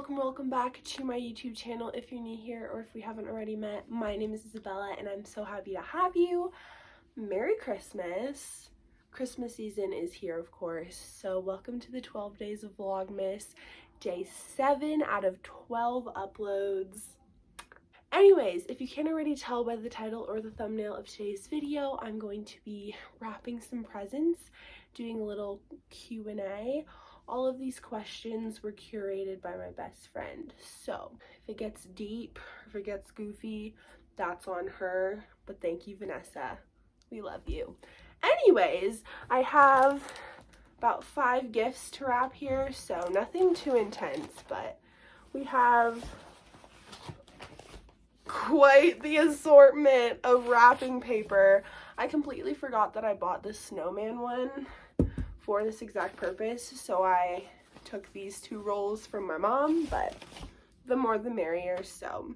welcome back to my YouTube channel. If you're new here or if we haven't already met, my name is Isabella and I'm so happy to have you. Merry Christmas. Christmas season is here, of course, so welcome to the 12 days of Vlogmas, day 7 out of 12 uploads. Anyways, if you can't already tell by the title or the thumbnail of today's video, I'm going to be wrapping some presents, doing a little Q&A. All of these questions were curated by my best friend, so if it gets deep, if it gets goofy, that's on her, but thank you, Vanessa. We love you. Anyways, I have about 5 gifts to wrap here, so nothing too intense, but we have quite the assortment of wrapping paper. I completely forgot that I bought the snowman one for this exact purpose, so I took these 2 rolls from my mom, but the more the merrier. So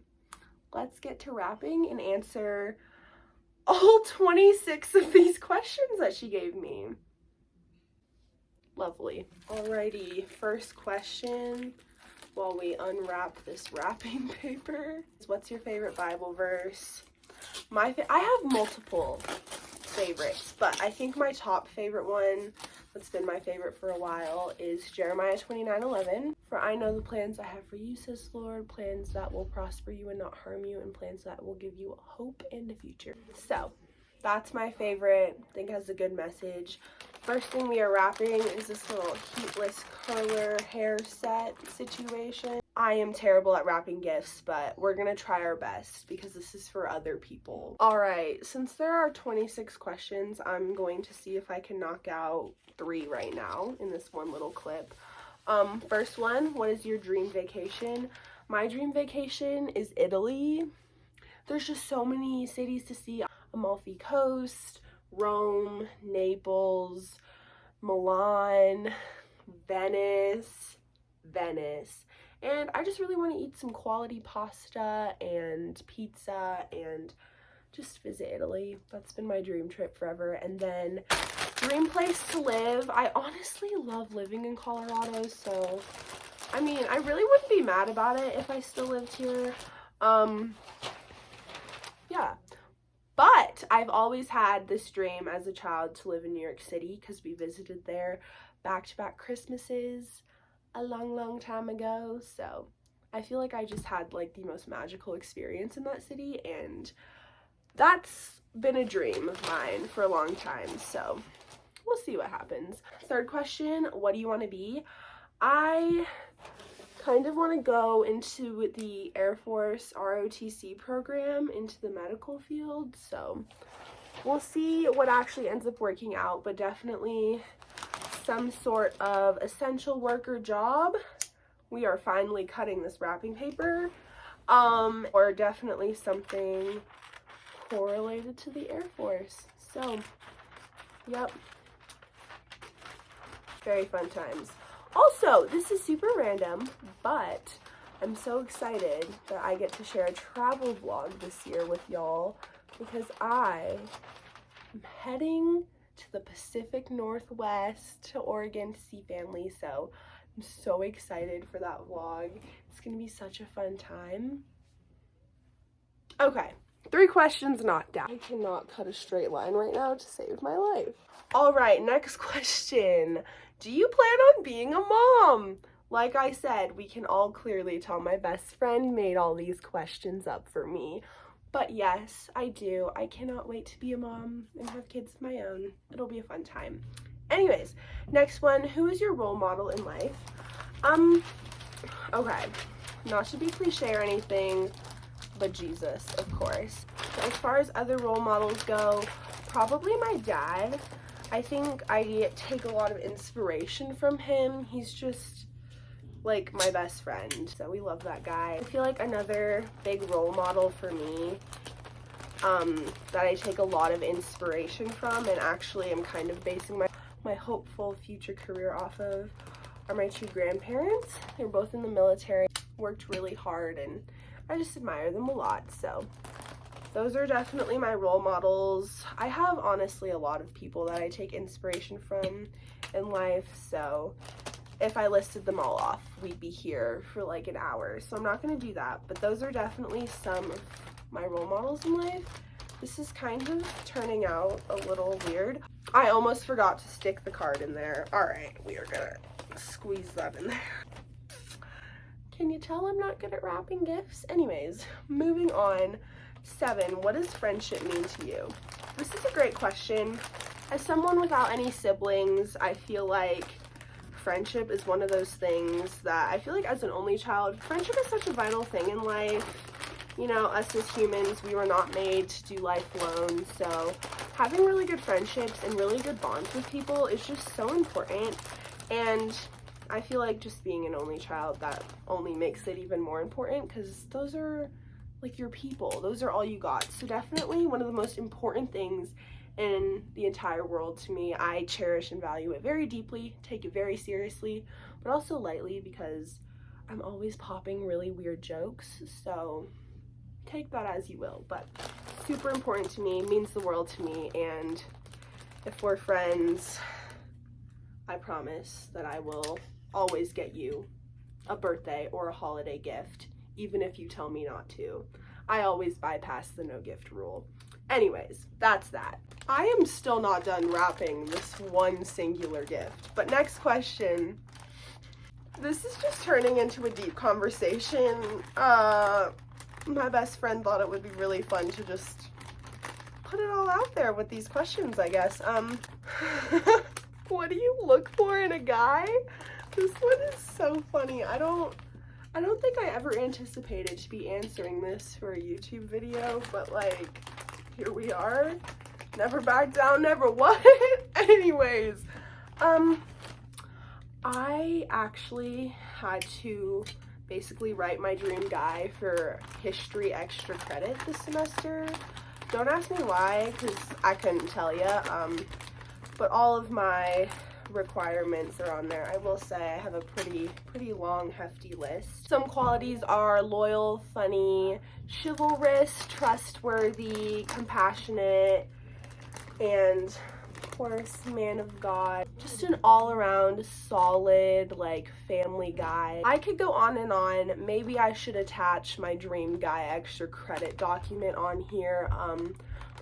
let's get to wrapping and answer all 26 of these questions that she gave me. Lovely. Alrighty, first question while we unwrap this wrapping paper. What's your favorite Bible verse? I have multiple favorites, but I think my top favorite one that's been my favorite for a while is Jeremiah 29:11. For I know the plans I have for you, says the Lord, plans that will prosper you and not harm you, and plans that will give you hope and a future. So that's my favorite. I think it has a good message. First thing we are wrapping is this little heatless curler hair set situation. I am terrible at wrapping gifts, but we're gonna try our best because this is for other people. Alright, since there are 26 questions, I'm going to see if I can knock out 3 right now in this one little clip. First one, what is your dream vacation? My dream vacation is Italy. There's just so many cities to see. Amalfi Coast, Rome, Naples, Milan, Venice, and I just really want to eat some quality pasta and pizza and just visit Italy. That's been my dream trip forever. And then dream place to live, I honestly love living in Colorado, so I mean, I really wouldn't be mad about it if I still lived here. Yeah. But I've always had this dream as a child to live in New York City because we visited there back-to-back Christmases a long time ago. So I feel like I just had like the most magical experience in that city, and that's been a dream of mine for a long time. So we'll see what happens. Third question, what do you want to be? I kind of want to go into the Air Force ROTC program, into the medical field, so we'll see what actually ends up working out, but definitely some sort of essential worker job. We are finally cutting this wrapping paper, or definitely something correlated to the Air Force. So yep, very fun times. Also, this is super random, but I'm so excited that I get to share a travel vlog this year with y'all because I am heading to the Pacific Northwest to Oregon to see family, so I'm so excited for that vlog. It's gonna be such a fun time. Okay, 3 questions knocked out. I cannot cut a straight line right now to save my life. All right, next question. Do you plan on being a mom? Like I said, we can all clearly tell my best friend made all these questions up for me. But yes, I do. I cannot wait to be a mom and have kids of my own. It'll be a fun time. Anyways, next one. Who is your role model in life? Okay, not to be cliche or anything, but Jesus, of course. As far as other role models go, probably my dad. I think I take a lot of inspiration from him. He's just like my best friend, so we love that guy. I feel like another big role model for me that I take a lot of inspiration from, and actually I'm kind of basing my hopeful future career off of, are my 2 grandparents. They're both in the military, worked really hard, and I just admire them a lot. So those are definitely my role models. I have honestly a lot of people that I take inspiration from in life, so if I listed them all off, we'd be here for like an hour. So I'm not going to do that. But those are definitely some of my role models in life. This is kind of turning out a little weird. I almost forgot to stick the card in there. All right, we are going to squeeze that in there. Can you tell I'm not good at wrapping gifts? Anyways, moving on. 7, what does friendship mean to you? This is a great question. As someone without any siblings, I feel like friendship is one of those things that I feel like as an only child, friendship is such a vital thing in life. You know, us as humans, we were not made to do life alone, so having really good friendships and really good bonds with people is just so important. And I feel like just being an only child, that only makes it even more important, because those are like your people. Those are all you got. So definitely one of the most important things in the entire world to me. I cherish and value it very deeply, take it very seriously, but also lightly, because I'm always popping really weird jokes. So take that as you will, but super important to me, means the world to me. And if we're friends, I promise that I will always get you a birthday or a holiday gift, even if you tell me not to. I always bypass the no gift rule. Anyways, that's that. I am still not done wrapping this one singular gift. But next question. This is just turning into a deep conversation. My best friend thought it would be really fun to just put it all out there with these questions, I guess. What do you look for in a guy? This one is so funny. I don't think I ever anticipated to be answering this for a YouTube video, but like, here we are. Never back down, never what? Anyways, I actually had to basically write my dream guy for history extra credit this semester. Don't ask me why, because I couldn't tell you, but all of my requirements are on there. I will say I have a pretty long, hefty list. Some qualities are loyal, funny, chivalrous, trustworthy, compassionate, and of course, man of God. Just an all-around solid, like, family guy. I could go on and on. Maybe I should attach my dream guy extra credit document on here.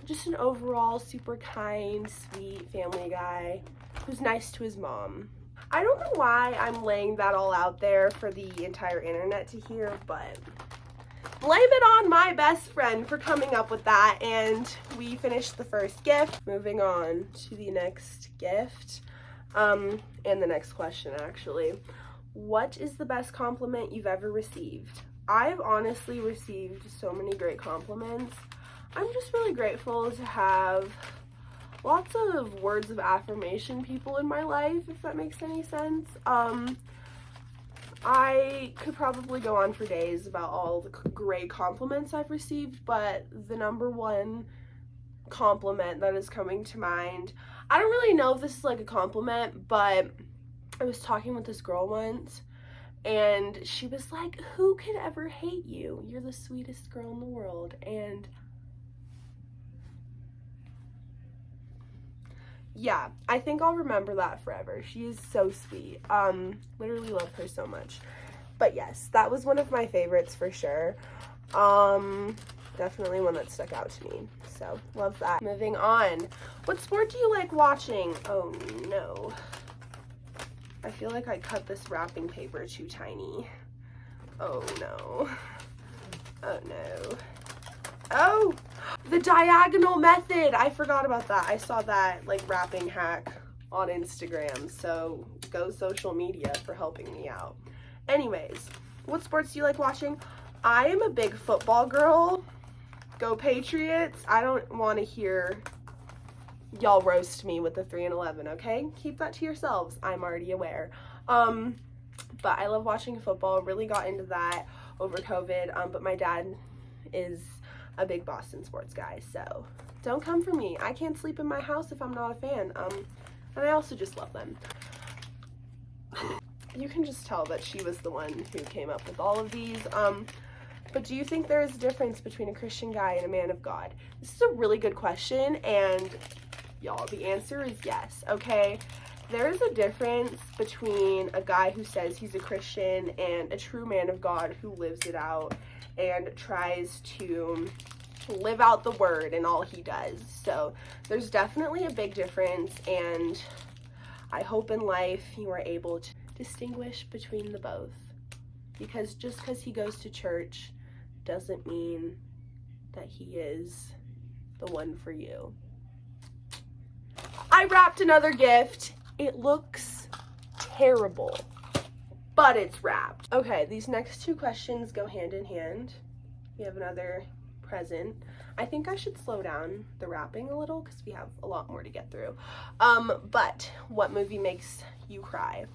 Just an overall super kind, sweet family guy who's nice to his mom. I don't know why I'm laying that all out there for the entire internet to hear, but blame it on my best friend for coming up with that. And we finished the first gift. Moving on to the next gift, and the next question actually. What is the best compliment you've ever received? I've honestly received so many great compliments. I'm just really grateful to have lots of words of affirmation people in my life, if that makes any sense. I could probably go on for days about all the great compliments I've received, but the number one compliment that is coming to mind, I don't really know if this is like a compliment, but I was talking with this girl once, and she was like, who could ever hate you? You're the sweetest girl in the world. And yeah, I think I'll remember that forever. She is so sweet. Literally love her so much. But yes, that was one of my favorites for sure. Definitely one that stuck out to me. So, love that. Moving on. What sport do you like watching? Oh no. I feel like I cut this wrapping paper too tiny. Oh no. Oh no. Oh! The diagonal method! I forgot about that. I saw that like wrapping hack on Instagram, so go social media for helping me out. Anyways, what sports do you like watching? I am a big football girl. Go Patriots. I don't want to hear y'all roast me with the 3-11, okay? Keep that to yourselves. I'm already aware. But I love watching football. Really got into that over COVID, but my dad is a big Boston sports guy, so don't come for me. I can't sleep in my house if I'm not a fan. And I also just love them. You can just tell that she was the one who came up with all of these. But do you think there is a difference between a Christian guy and a man of God? This is a really good question, and y'all, the answer is yes, okay? There's a difference between a guy who says he's a Christian and a true man of God who lives it out and tries to live out the word in all he does. So there's definitely a big difference, and I hope in life you are able to distinguish between the both, because just because he goes to church doesn't mean that he is the one for you. I wrapped another gift. It looks terrible, but it's wrapped. Okay, these next two questions go hand in hand. We have another present. I think I should slow down the wrapping a little because we have a lot more to get through. But what movie makes you cry?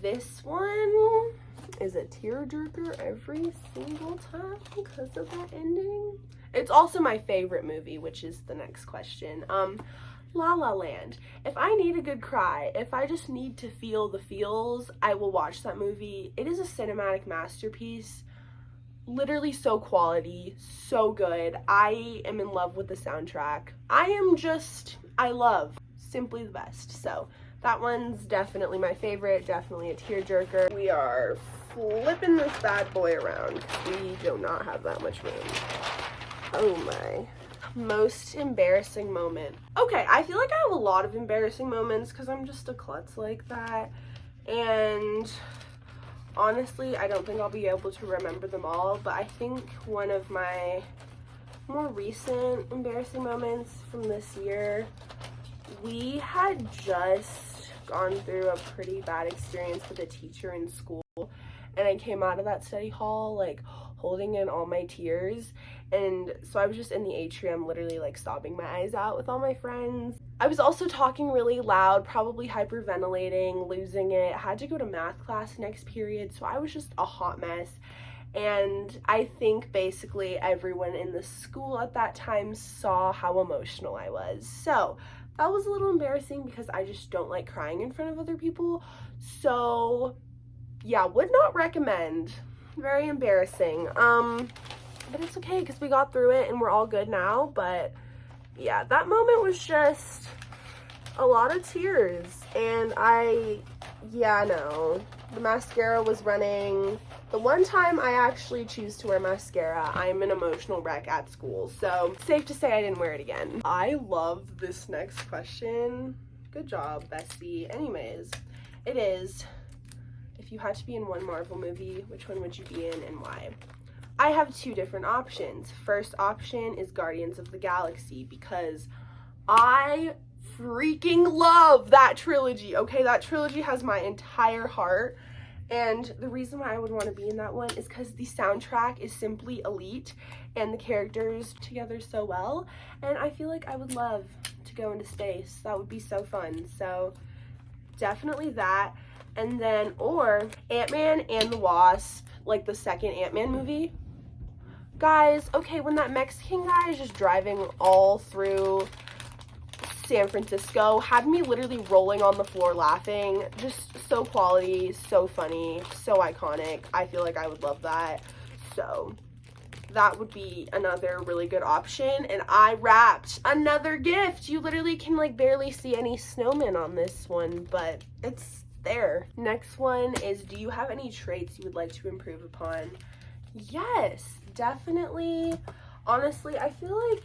This one is a tearjerker every single time because of that ending. It's also my favorite movie, which is the next question. La La Land. If I need a good cry, if I just need to feel the feels, I will watch that movie. It is a cinematic masterpiece. Literally so quality, so good. I am in love with the soundtrack. I love Simply the Best. So that one's definitely my favorite, definitely a tearjerker. We are flipping this bad boy around because we do not have that much room. Oh my. Most embarrassing moment. Okay, I feel like I have a lot of embarrassing moments because I'm just a klutz like that. And honestly, I don't think I'll be able to remember them all, but I think one of my more recent embarrassing moments from this year, we had just gone through a pretty bad experience with a teacher in school, and I came out of that study hall like holding in all my tears, and so I was just in the atrium literally like sobbing my eyes out with all my friends. I was also talking really loud, probably hyperventilating, losing it. I had to go to math class next period, so I was just a hot mess. And I think basically everyone in the school at that time saw how emotional I was. So that was a little embarrassing because I just don't like crying in front of other people. So yeah, would not recommend. Very embarrassing. But it's okay because we got through it and we're all good now. But yeah, that moment was just a lot of tears, and no, the mascara was running. The one time I actually choose to wear mascara, I'm an emotional wreck at school, so safe to say I didn't wear it again. I love this next question. Good job, bestie. Anyways, it is, if you had to be in one Marvel movie, which one would you be in and why? I have two different options. First option is Guardians of the Galaxy because I freaking love that trilogy. Okay, that trilogy has my entire heart, and the reason why I would want to be in that one is because the soundtrack is simply elite and the characters together so well, and I feel like I would love to go into space. That would be so fun. So definitely that. And then, or Ant-Man and the Wasp, like the second Ant-Man movie. Guys, okay, when that Mexican guy is just driving all through San Francisco, had me literally rolling on the floor laughing. Just so quality, so funny, so iconic. I feel like I would love that. So that would be another really good option. And I wrapped another gift. You literally can like barely see any snowmen on this one, but it's there. Next one is, do you have any traits you would like to improve upon? Yes, definitely. Honestly, I feel like,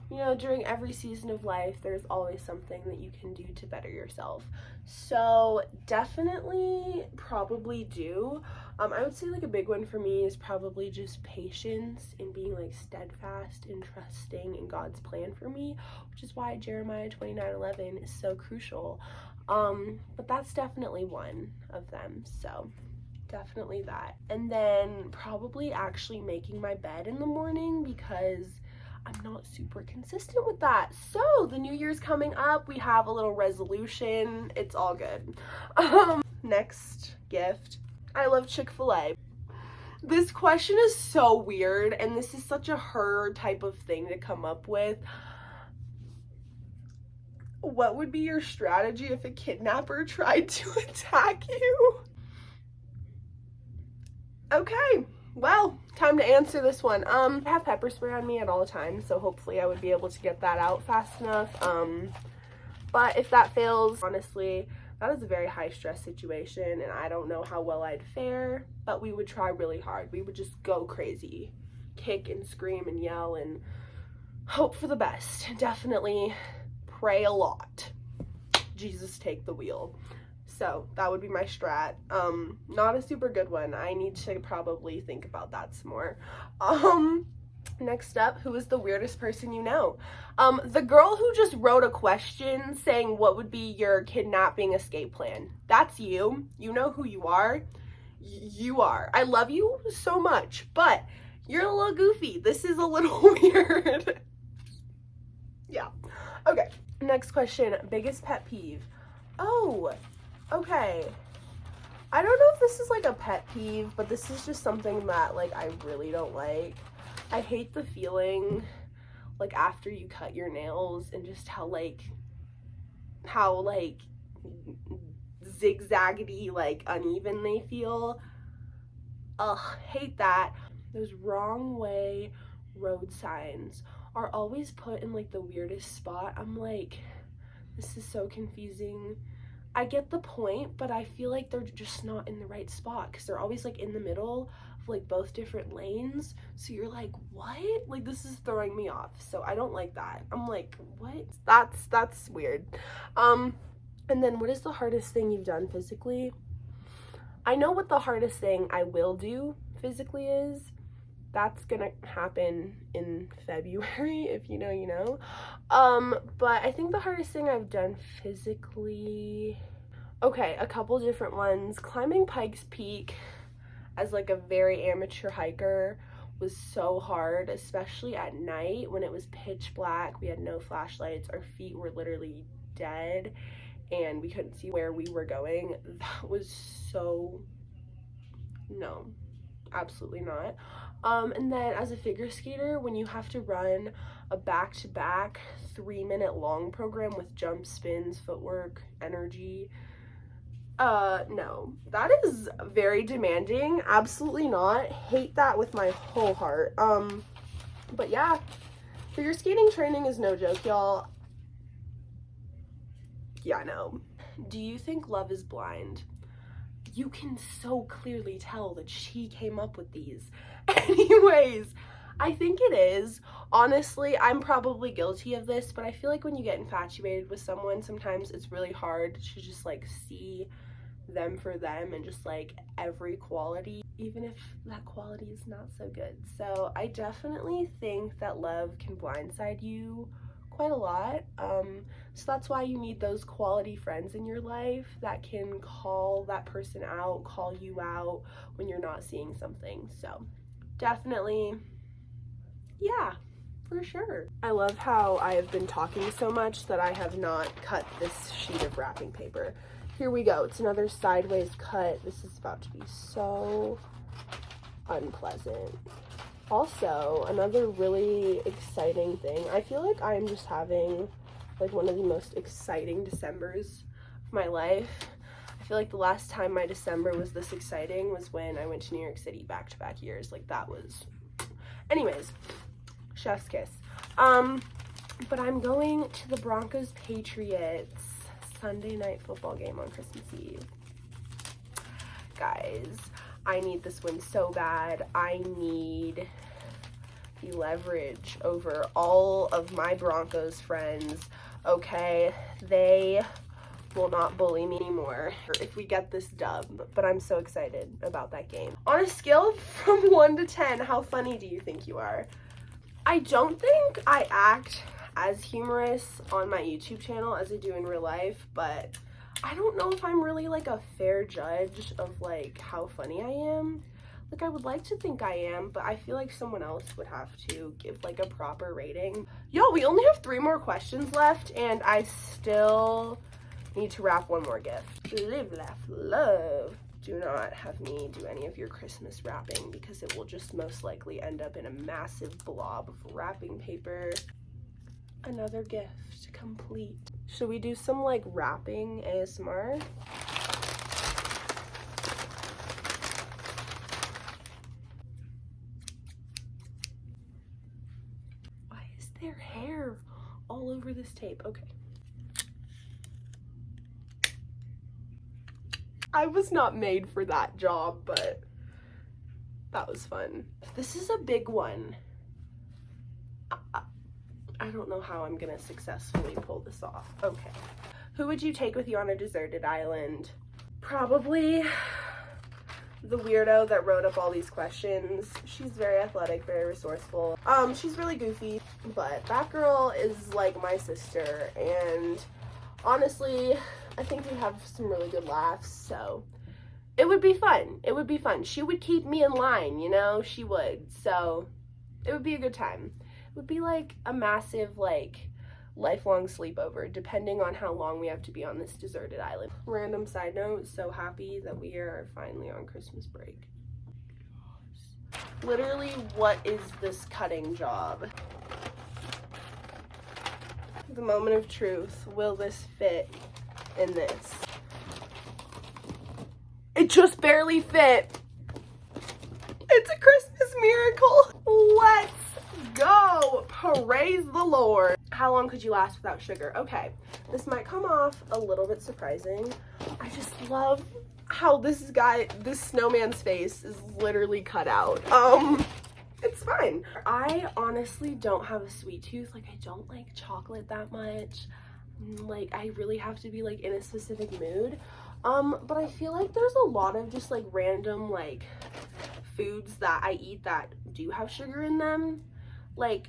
you know, during every season of life, there's always something that you can do to better yourself. So definitely probably do. I would say like a big one for me is probably just patience and being like steadfast and trusting in God's plan for me, which is why Jeremiah 29:11 is so crucial. But that's definitely one of them. So definitely that. And then probably actually making my bed in the morning because I'm not super consistent with that. So the new year's coming up, we have a little resolution. It's all good. Next gift. I love Chick-fil-A. This question is so weird, and this is such a her type of thing to come up with. What would be your strategy if a kidnapper tried to attack you? Okay, well, time to answer this one. I have pepper spray on me at all times, so hopefully I would be able to get that out fast enough. But if that fails, honestly, that is a very high stress situation and I don't know how well I'd fare, but we would try really hard. We would just go crazy, kick and scream and yell and hope for the best. Definitely pray a lot. Jesus, take the wheel. So that would be my strat. Not a super good one. I need to probably think about that some more. Next up, who is the weirdest person you know? The girl who just wrote a question saying what would be your kidnapping escape plan. That's you. You know who you are. You are. I love you so much, but you're a little goofy. This is a little weird. Yeah. Okay. Next question. Biggest pet peeve. Oh, okay. I don't know if this is like a pet peeve, but this is just something that like I really don't like. I hate the feeling like after you cut your nails and just how zigzaggedy, like uneven they feel. Ugh, hate that. Those wrong way road signs are always put in like the weirdest spot. I'm like, this is so confusing. I get the point, but I feel like they're just not in the right spot because they're always like in the middle of like both different lanes. So you're like, what? Like this is throwing me off. So I don't like that. I'm like, what? That's weird. And then what is the hardest thing you've done physically? I know what the hardest thing I will do physically is. That's gonna happen in February, if you know, you know. But I think the hardest thing I've done physically, okay, a couple different ones. Climbing Pikes Peak as like a very amateur hiker was so hard, especially at night when it was pitch black. We had no flashlights. Our feet were literally dead and we couldn't see where we were going. That was so, no, absolutely not. And then as a figure skater, when you have to run a back-to-back 3-minute long program with jump, spins, footwork, energy, no, that is very demanding. Absolutely not. Hate that with my whole heart. But yeah, figure skating training is no joke, y'all. Yeah, no. Do you think love is blind? You can so clearly tell that she came up with these. Anyways, I think it is. Honestly, I'm probably guilty of this, but I feel like when you get infatuated with someone, sometimes it's really hard to just like see them for them and just like every quality, even if that quality is not so good. So I definitely think that love can blindside you quite a lot. So that's why you need those quality friends in your life that can call that person out, call you out when you're not seeing something. So definitely, yeah, for sure. I love how I have been talking so much that I have not cut this sheet of wrapping paper. Here we go. It's another sideways cut. This is about to be so unpleasant. Also, another really exciting thing. I feel like I'm just having like one of the most exciting Decembers of my life. I feel like the last time my December was this exciting was when I went to New York City back-to-back years. Like that was, anyways, chef's kiss. But I'm going to the Broncos Patriots Sunday night football game on Christmas Eve. Guys, I need this win so bad. I need the leverage over all of my Broncos friends, okay? They will not bully me anymore if we get this dub, but I'm so excited about that game. On a scale from 1 to 10, how funny do you think you are? I don't think I act as humorous on my YouTube channel as I do in real life, but I don't know if I'm really like a fair judge of like how funny I am. Like I would like to think I am, but I feel like someone else would have to give like a proper rating. Yo, we only have 3 more questions left and I still need to wrap one more gift. Live, laugh, love. Do not have me do any of your Christmas wrapping because it will just most likely end up in a massive blob of wrapping paper. Another gift complete. Should we do some like wrapping ASMR? Why is there hair all over this tape? Okay. I was not made for that job, but that was fun. This is a big one. I don't know how I'm gonna successfully pull this off. Okay. Who would you take with you on a deserted island? Probably the weirdo that wrote up all these questions. She's very athletic, very resourceful. She's really goofy, but that girl is like my sister, and honestly, I think we have some really good laughs, so it would be fun. It would be fun. She would keep me in line, you know? She would. So it would be a good time. It would be like a massive, like, lifelong sleepover, depending on how long we have to be on this deserted island. Random side note, so happy that we are finally on Christmas break. Literally, what is this cutting job? The moment of truth. Will this fit in this? It just barely fit. It's a Christmas miracle. Let's go. Praise the Lord. How long could you last without sugar? Okay, this might come off a little bit surprising. I just love how this snowman's face is literally cut out. It's fine. I honestly don't have a sweet tooth. Like, I don't like chocolate that much. Like, I really have to be like in a specific mood. But I feel like there's a lot of just like random like foods that I eat that do have sugar in them, like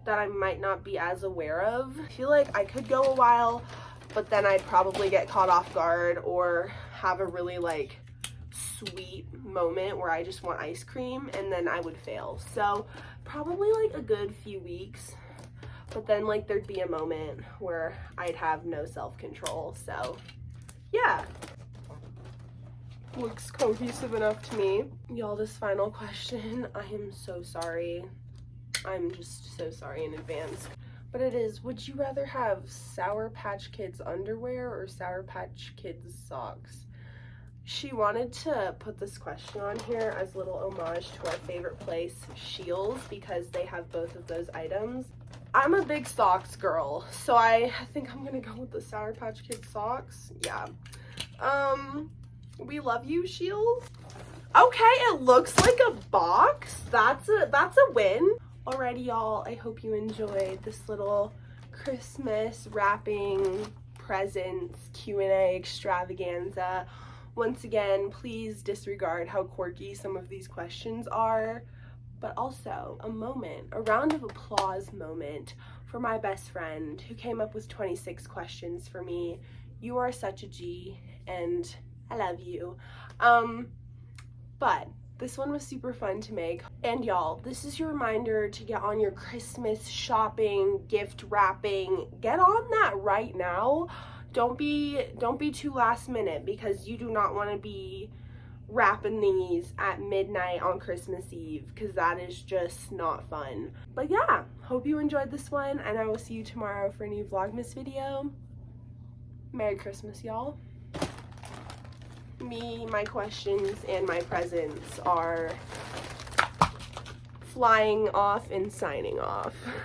that I might not be as aware of. I feel like I could go a while, but then I'd probably get caught off guard or have a really like sweet moment where I just want ice cream, and then I would fail. So probably like a good few weeks, but then like there'd be a moment where I'd have no self-control. So yeah, looks cohesive enough to me. Y'all, this final question, I am so sorry. I'm just so sorry in advance. But it is, would you rather have Sour Patch Kids underwear or Sour Patch Kids socks? She wanted to put this question on here as a little homage to our favorite place, Scheels, because they have both of those items. I'm a big socks girl, so I think I'm gonna go with the Sour Patch Kids socks. Yeah. We love you, Scheels. Okay, it looks like a box. That's a win. Alrighty, y'all, I hope you enjoyed this little Christmas wrapping presents Q&A extravaganza. Once again, please disregard how quirky some of these questions are, but also a round of applause moment for my best friend who came up with 26 questions for me. You are such a G, and I love you. But this one was super fun to make. And y'all, this is your reminder to get on your Christmas shopping, gift wrapping. Get on that right now. Don't be too last minute, because you do not want to be wrapping these at midnight on Christmas Eve, because that is just not fun. But yeah, hope you enjoyed this one, and I will see you tomorrow for a new Vlogmas video. Merry Christmas, y'all. Me, my questions, and my presents are flying off and signing off.